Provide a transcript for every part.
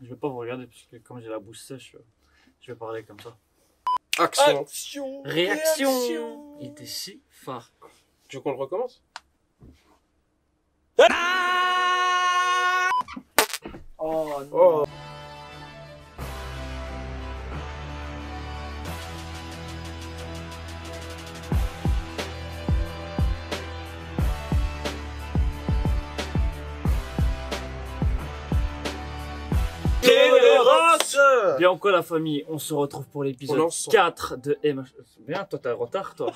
Je vais pas vous regarder parce que comme j'ai la bouche sèche, je vais parler comme ça. Action. Action. Réaction. Il était si phare. Tu veux qu'on le recommence? Oh non. Oh. Bien ou quoi la famille, on se retrouve pour On l'épisode lance. 4 de MH. Bien, toi t'as un retard toi.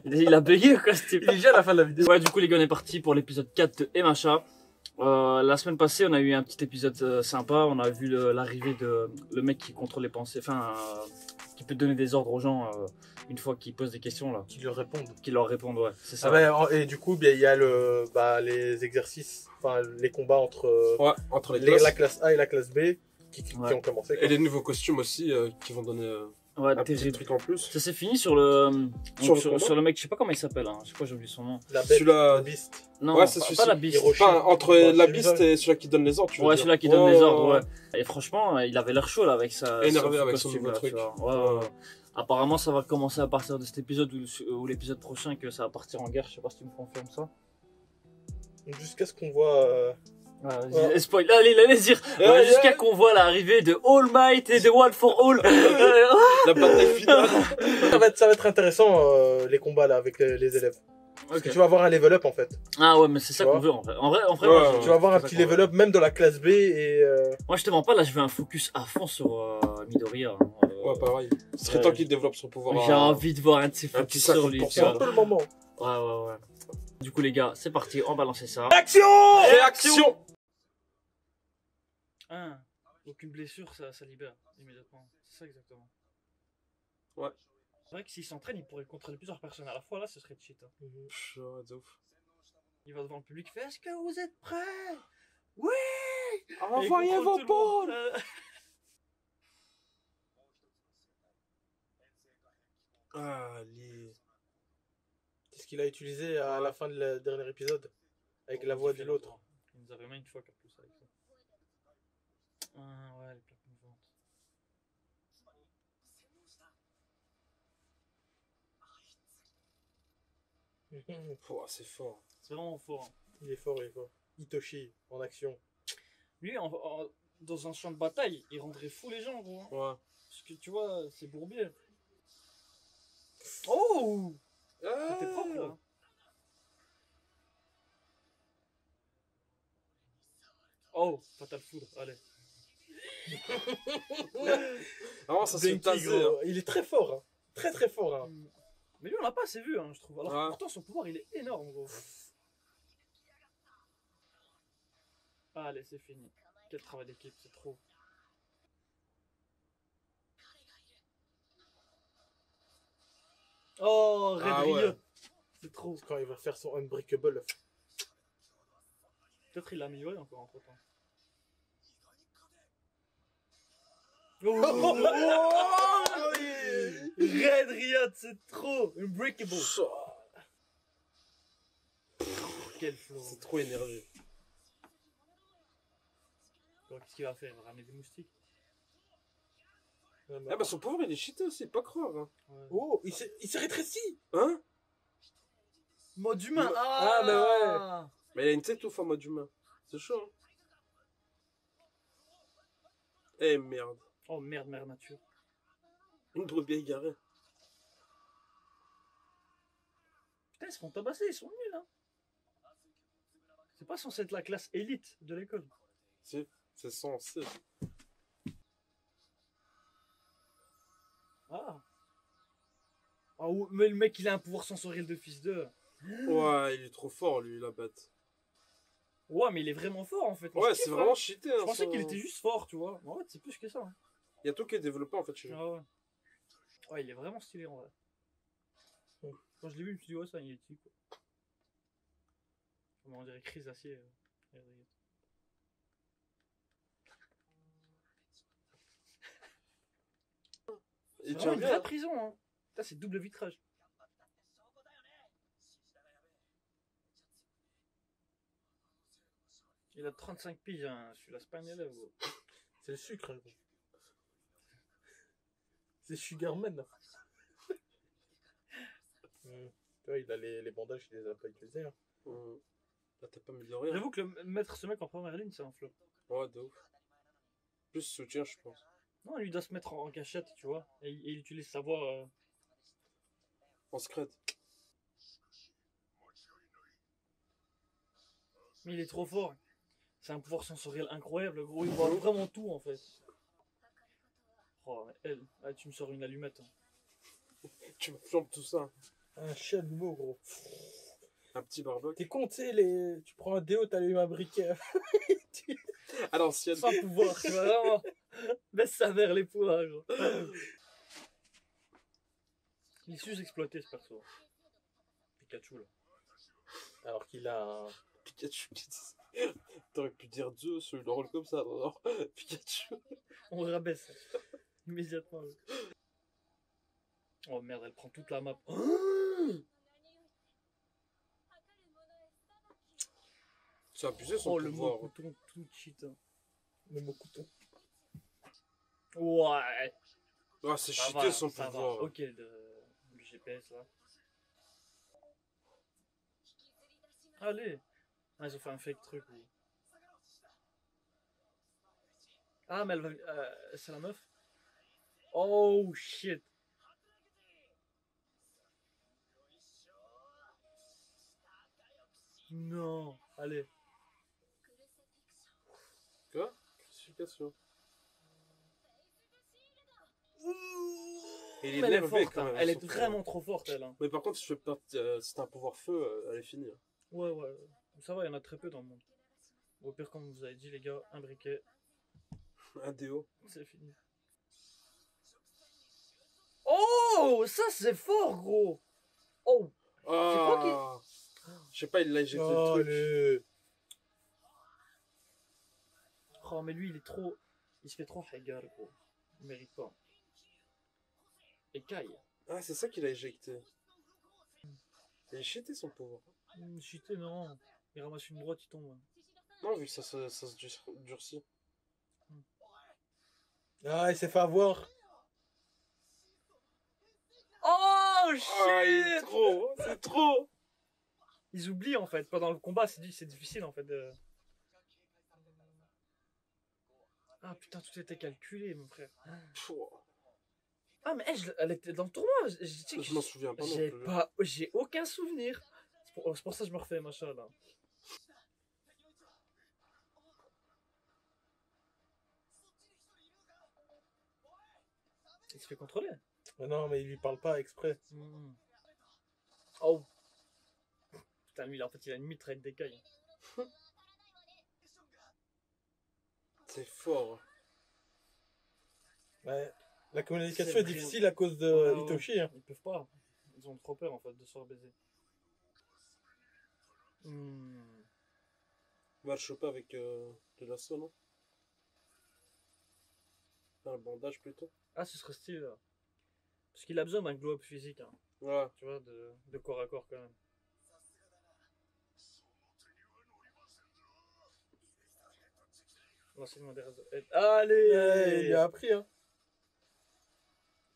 Il a bugué ou quoi ce type? Il est déjà à la fin de la vidéo. Ouais, du coup les gars on est parti pour l'épisode 4 de MHA. La semaine passée on a eu un petit épisode sympa, on a vu l'arrivée de le mec qui contrôle les pensées, enfin qui peut donner des ordres aux gens une fois qu'ils posent des questions là. Qui lui répondent. Qui leur répondent, ouais, c'est ça. Ah ben, et du coup, bien, il y a les exercices, enfin les combats entre Ouais, entre les classes. la classe A et la classe B qui Ouais. ont commencé. Et les nouveaux costumes aussi qui vont donner Ouais, un petit terrible. truc en plus. Ça s'est fini sur le Sur le combat. sur le mec, je sais pas comment il s'appelle, hein. Je sais pas, j'ai oublié son nom. La bête, Celui-là- la Beast. Non, Ouais, c'est pas celui-ci. la biste. Hiroshi. Enfin, entre Ouais, la celui-là. biste et celui qui donne les ordres, tu veux Ouais, dire. celui-là qui donne les ordres, ouais. ouais. Et franchement, il avait l'air chaud là avec sa Énervé son avec son costume, nouveau là, truc. tu vois. Ouais, ouais. Apparemment, ça va commencer à partir de cet épisode ou l'épisode prochain que ça va partir en guerre. Je sais pas si tu me confirmes ça. Jusqu'à ce qu'on voit. Ouais, vas-y, Ouais. spoil. Allez, dire. Ouais, Jusqu'à ouais. qu'on voit l'arrivée de All Might et de One for All. La bataille finale. Ça va être intéressant les combats là avec les élèves. Parce que Ok. tu vas avoir un level up en fait. Ah ouais, mais c'est ça Tu qu'on vois. veut en vrai. En vrai, Ouais, moi, ouais. Tu vas avoir un c'est ça petit qu'on level veut. up même dans la classe B et Moi, je te mens pas, là, je veux un focus à fond sur Midoriya. Hein. Ouais, pareil. Ce serait Ouais. temps qu'il développe son pouvoir. J'ai envie de voir un de ces un petit focus sur lui. 50%. tu c'est un vois. peu le moment. Ouais. Du coup, les gars, c'est parti, on va lancer ça. Action. Réaction. Ah, aucune blessure, ça libère immédiatement. C'est ça exactement. Ouais. C'est vrai que s'il s'entraîne, il pourrait contrôler plusieurs personnes à la fois. Là, ce serait cheat. Hein. Pff, ouais, de ouf. Il va devant le public, il fait: est-ce que vous êtes prêts? Oui. Envoyez Et il vos contrôle tout le pôles. monde. Allez. C'est ce qu'il a utilisé à la fin de la dernier épisode avec la voix de l'autre. Il nous avait mis une fois qu'à plus avec ça. Ah ouais, les plaques mouvantes. Pouah, c'est fort. C'est vraiment fort. Hein. Il est fort, il est fort. Itoshi en action. Lui, dans un champ de bataille, il rendrait fou les gens, gros. Hein. Ouais. Parce que tu vois, c'est bourbier. Oh! Ah. C'était propre là. Oh, Fatal Foudre, allez. Vraiment, ça se fait Denki, taser. gros. Hein. Il est très fort. Hein. Très fort. Hein. Mais lui, on l'a pas assez vu, hein, je trouve. Alors que Ouais. pourtant, son pouvoir, il est énorme, gros. Allez, c'est fini. Quel travail d'équipe, c'est trop. Oh, Red Ah Riot. ouais. C'est trop. Quand il va faire son Unbreakable. Peut-être il l'a amélioré encore entre temps. Red Riot, c'est trop. Unbreakable. Quel flow. C'est trop énervé. Bon, qu'est-ce qu'il va faire? Il va ramener des moustiques. Ah bah son pouvoir il est cheaté aussi, pas croire. Hein. Ouais. Oh, il s'est rétréci. Hein? Mode humain. Ah, mais ouais. Mais il a une tête ouf en mode humain. C'est chaud. Hein. Eh merde. Oh merde, mère nature. Une brebis égarée. Putain, ils se font tabasser, ils sont nuls, hein. C'est pas censé être la classe élite de l'école. C'est censé. Ah. Ah, mais le mec, il a un pouvoir sensoriel de fils d'eux. Ouais, il est trop fort lui, la bête. Ouais, mais il est vraiment fort en fait. Ouais, Je c'est kiffe, vraiment hein. cheaté. Je Hein, pensais son- qu'il était juste fort, tu vois. Mais en fait, c'est plus que ça. Hein. Il y a tout qui est développé en fait chez lui. Ah ouais. Ouais, il est vraiment stylé en vrai. Quand je l'ai vu, je me suis dit, ouais, ça, il est petit quoi. Comment on dirait Chris Acier. C'est Il vraiment tient une bien. vraie Hein. prison, hein. Putain, c'est double vitrage. Il a 35 piges, hein. Celui-là, c'est pas un élève, gros. C'est le sucre, hein, gros. C'est Sugarman, là. Tu vois, il a les bandages, il les a pas utilisés. Hein. Là, t'as pas amélioré. Hein. J'avoue que mettre ce mec en première ligne, c'est un flop. Ouais, de ouf. Plus soutien, je pense. Non, lui doit se mettre en cachette, tu vois. Et il utilise sa voix. En scred. Mais il est trop fort. C'est un pouvoir sensoriel incroyable, gros. Il voit vraiment tout, en fait. Oh, mais elle, ah, tu me sors une allumette. Hein. Tu me plantes tout ça. Un chalumeau, gros. Un petit barbec. T'es con, tu sais, tu prends un déo, t'allumes un briquet. À l'ancienne. Sans pouvoir, tu vois, vraiment. Baisse sa mère les pouvoirs, gros. Il est sous-exploité, ce perso. Pikachu, là. Alors qu'il a un... Pikachu. T'aurais pu dire Dieu, celui le rôle comme ça. Non, Pikachu. On le rabaisse. Immédiatement. Là. Oh merde, elle prend toute la map. C'est abusé son Oh, le pouvoir. mot couteau, tout cheat. Hein. Le mot couteau. Ouais. Ah, c'est Ça cheaté va, son ça pouvoir. va. Ok, le GPS là. Allez. Ah, ils ont fait un fake truc. Oui. Ah, mais elle va. C'est la meuf. Oh shit. Non. Allez. Quoi? Classification. Et il Mais elle est énervé forte, quand hein. même. Elle est son pouvoir. vraiment trop forte, elle. Hein. Mais par contre, si t'as un pouvoir feu, elle est finie. Hein. Ouais, ouais. Ça va, il y en a très peu dans le monde. Au pire, comme vous avez dit, les gars, un briquet, Un déo. c'est fini. Oh, ça c'est fort, gros. Oh, Ah, je sais pas, il l'a éjecté le truc. Allez. oh, mais lui, il est trop. Il se fait trop hagar, gros. Il mérite pas. Et Kai. Ah, c'est ça qu'il a éjecté. Il a cheaté son pouvoir. Cheaté, non. Il ramasse une droite, il tombe. Hein. Non, vu que ça se durcit. Ah, il s'est fait avoir. Oh, shit. Ah, il est trop, c'est trop. Ils oublient, en fait. Pendant le combat, c'est difficile, en fait. De... Ah, putain, tout était calculé, mon frère. Pouah. Ah, mais elle était dans le tournoi. Je m'en souviens pas non plus. J'ai aucun souvenir. C'est pour ça que je me refais, machin, là. Il se fait contrôler. Mais non, mais il lui parle pas exprès. Oh. Putain, lui, en fait, il a une mitraille d'écailles. C'est fort. Ouais. La communication C'est est vrai. difficile à cause de Ouais, ouais. Itoshi. Hein. Ils peuvent pas. Ils ont trop peur, en fait, de se faire baiser. On va le choper avec de l'assaut, non? Un bandage plutôt. Ah, ce serait stylé, là. Parce qu'il a besoin d'un glow-up physique, hein. Ouais. Tu vois, de corps à corps, quand même. L'enseignement des réseaux. Allez Ouais, il lui a appris. Hein.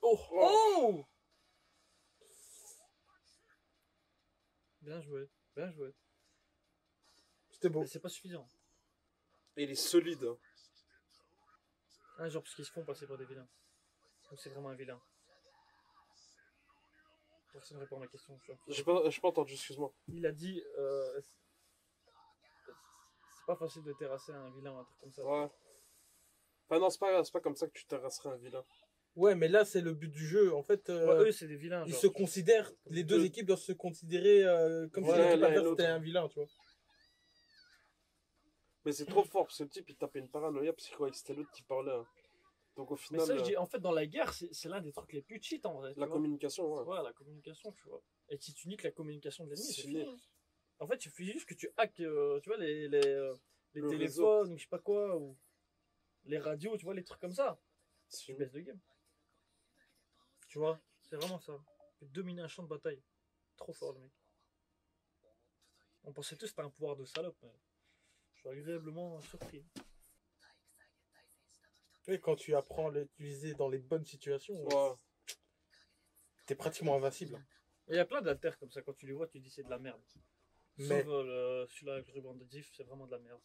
Oh, oh. Bien joué, bien joué. C'était beau. Mais c'est pas suffisant. Et il est solide. Hein. Ah, genre parce qu'ils se font passer pour des vilains. Donc c'est vraiment un vilain. Personne ne répond à ma question. J'ai pas entendu, excuse-moi. Il a dit c'est pas facile de terrasser un vilain ou un truc comme ça. Ouais. Enfin non, c'est pas comme ça que tu terrasserais un vilain. Ouais, mais là, c'est le but du jeu. En fait, Ouais, eux c'est des vilains. ils genre, se considèrent, les deux équipes doivent se considérer comme si Ouais, l'équipe l'un et adverse l'autre. était un vilain, tu vois. Mais c'est trop fort, parce que le type il tapait une paranoïa parce qu'il croyait que c'était l'autre qui parlait. Hein. Donc au Mais final, ça, je dis, en fait, dans la guerre, c'est l'un des trucs les plus cheat en vrai. tu la vois. communication, ouais. Ouais, la communication, tu vois. Et si tu niques la communication de l'ennemi, C'est c'est fini. fini. En fait, il suffit juste que tu hackes, tu vois, les Le téléphones ou je sais pas quoi, ou les radios, tu vois, les trucs comme ça. C'est Tu fini. baisses le game. Tu vois, c'est vraiment ça. Tu peux dominer un champ de bataille. Trop fort, le mec. On pensait tous que c'était un pouvoir de salope, mais je suis agréablement surpris. Et quand tu apprends à l'utiliser dans les bonnes situations, Ouais. t'es pratiquement invincible. Il y a plein d'alters comme ça, quand tu les vois, tu dis c'est de la merde. Mais Sauf celui-là avec le ruban de diff, c'est vraiment de la merde.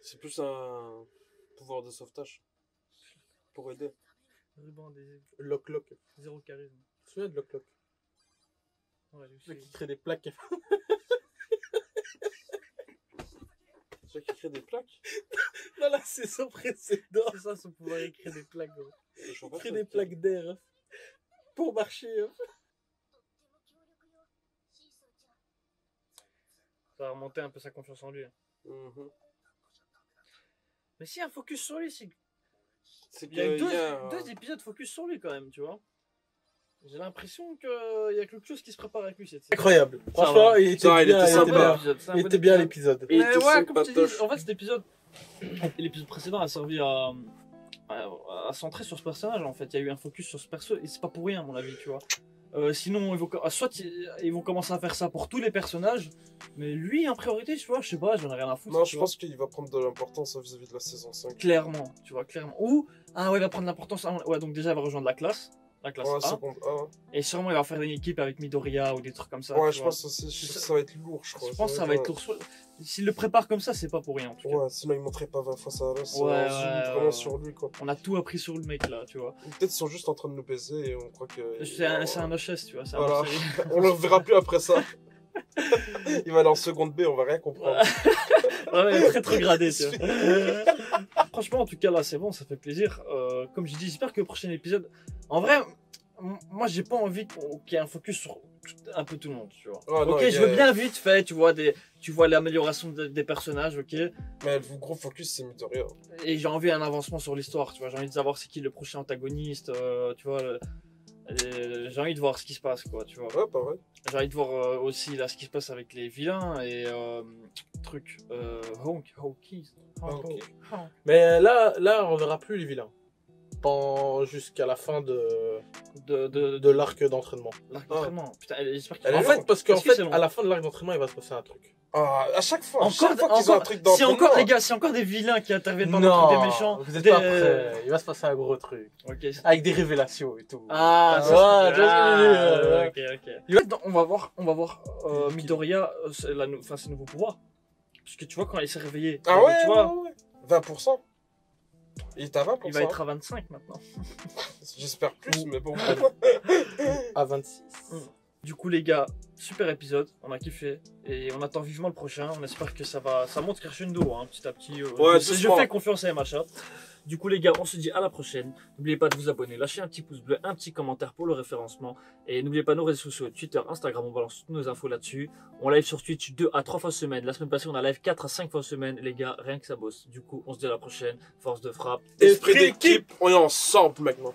C'est plus un pouvoir de sauvetage. Pour aider. Ruban des Lock, zéro charisme. tu te souviens de Lock? Ouais, lui Le mec aussi. qui crée des plaques. Ceux qui créent des plaques. Dans la saison précédente, C'est ça son pouvoir, il crée des plaques. Gros. Je vois il pas crée ça, des plaques d'air hein, pour marcher. hein. Ça a remonté un peu sa confiance en lui. Mhm. Mais si un focus sur lui, c'est C'est il y a eu qu'il y a deux épisodes focus sur lui quand même, tu vois. J'ai l'impression qu'il y a quelque chose qui se prépare avec lui cette saison. Incroyable. Ça Franchement, va. il était Ça, il bien, était il était sympa. bien. Épisode, c'est un Il bon était bien épisode. l'épisode. Et Mais tout ouais, seul, comme pas je te toche. dis, en fait cet épisode, l'épisode précédent a servi à centrer sur ce personnage en fait. Il y a eu un focus sur ce perso et c'est pas pour rien à mon avis, tu vois. Sinon, soit ils vont commencer à faire ça pour tous les personnages, mais lui en priorité, tu vois, je sais pas, j'en ai rien à foutre. Non, tu je vois. pense qu'il va prendre de l'importance vis-à-vis de la saison 5. Clairement, tu vois, clairement. Ou, ah ouais, il va prendre l'importance. Ouais, donc déjà, il va rejoindre la classe Ouais, A. seconde A. Et sûrement, il va faire une équipe avec Midoriya ou des trucs comme ça. Ouais, tu je vois. pense aussi, je sais que ça va être lourd, je crois. Je pense que ça va être lourd. S'il le prépare comme ça, c'est pas pour rien en tout cas. Ouais, sinon il montrait pas 20 fois ça. Là, c'est Ouais, un zoom ouais, vraiment ouais. sur lui, quoi. On a tout appris sur le mec là, tu vois. Ou peut-être ils sont juste en train de nous baiser et on croit que. C'est un HS, tu vois. C'est un Voilà. hors-série. On le verra plus après ça. Il va aller en seconde B, on va rien comprendre. Ouais, très très gradé, tu vois. Franchement, en tout cas, là, c'est bon, ça fait plaisir. Comme je dis, j'espère que le prochain épisode. En vrai, moi, j'ai pas envie qu'il y ait un focus sur un peu tout le monde, tu vois. Ouais, non, Ok, il y je a- veux bien vite fait, tu vois l'amélioration des personnages, ok. Mais le gros focus, c'est Midoriya. Et j'ai envie d'un avancement sur l'histoire, tu vois. J'ai envie de savoir c'est qui le prochain antagoniste, tu vois. J'ai envie de voir ce qui se passe, quoi, tu vois. Ouais, pareil. J'ai envie de voir aussi là ce qui se passe avec les vilains et Hawkins. Ok. Mais là, on verra plus les vilains. Jusqu'à la fin de l'arc d'entraînement. L'arc d'entraînement. Putain, j'espère qu'il Elle va est En avoir- fait, parce qu'en Est-ce que c'est fait, long à la fin de l'arc d'entraînement, il va se passer un truc. Ah, à chaque fois, Encore, chaque fois qu'ils ont un truc si d'entraînement. encore, les gars, si encore des vilains qui interviennent pendant le truc des méchants. vous êtes des- pas prêts. Il va se passer un gros truc. Ok. Avec des révélations et tout. Ah, Ouais, ça, tu vois ce que je veux dire, ok. On va voir Midoriya, ses nouveaux pouvoirs. Parce que tu vois, quand il s'est réveillé, Ah ouais, tu vois, ouais, ouais. 20%. Il est à 20%. il va être à 25 maintenant. J'espère plus, mais bon. À 26. Du coup, les gars, super épisode, on a kiffé et on attend vivement le prochain. On espère que ça monte crescendo hein, petit à petit. Ouais, je doucement. fais confiance à MHA. Du coup, les gars, on se dit à la prochaine. N'oubliez pas de vous abonner, lâchez un petit pouce bleu, un petit commentaire pour le référencement. Et n'oubliez pas nos réseaux sociaux, Twitter, Instagram, on balance toutes nos infos là-dessus. On live sur Twitch 2 à 3 fois semaine. La semaine passée, on a live 4 à 5 fois semaine. Les gars, rien que ça bosse. Du coup, on se dit à la prochaine. Force de frappe. Esprit d'équipe, on est ensemble maintenant.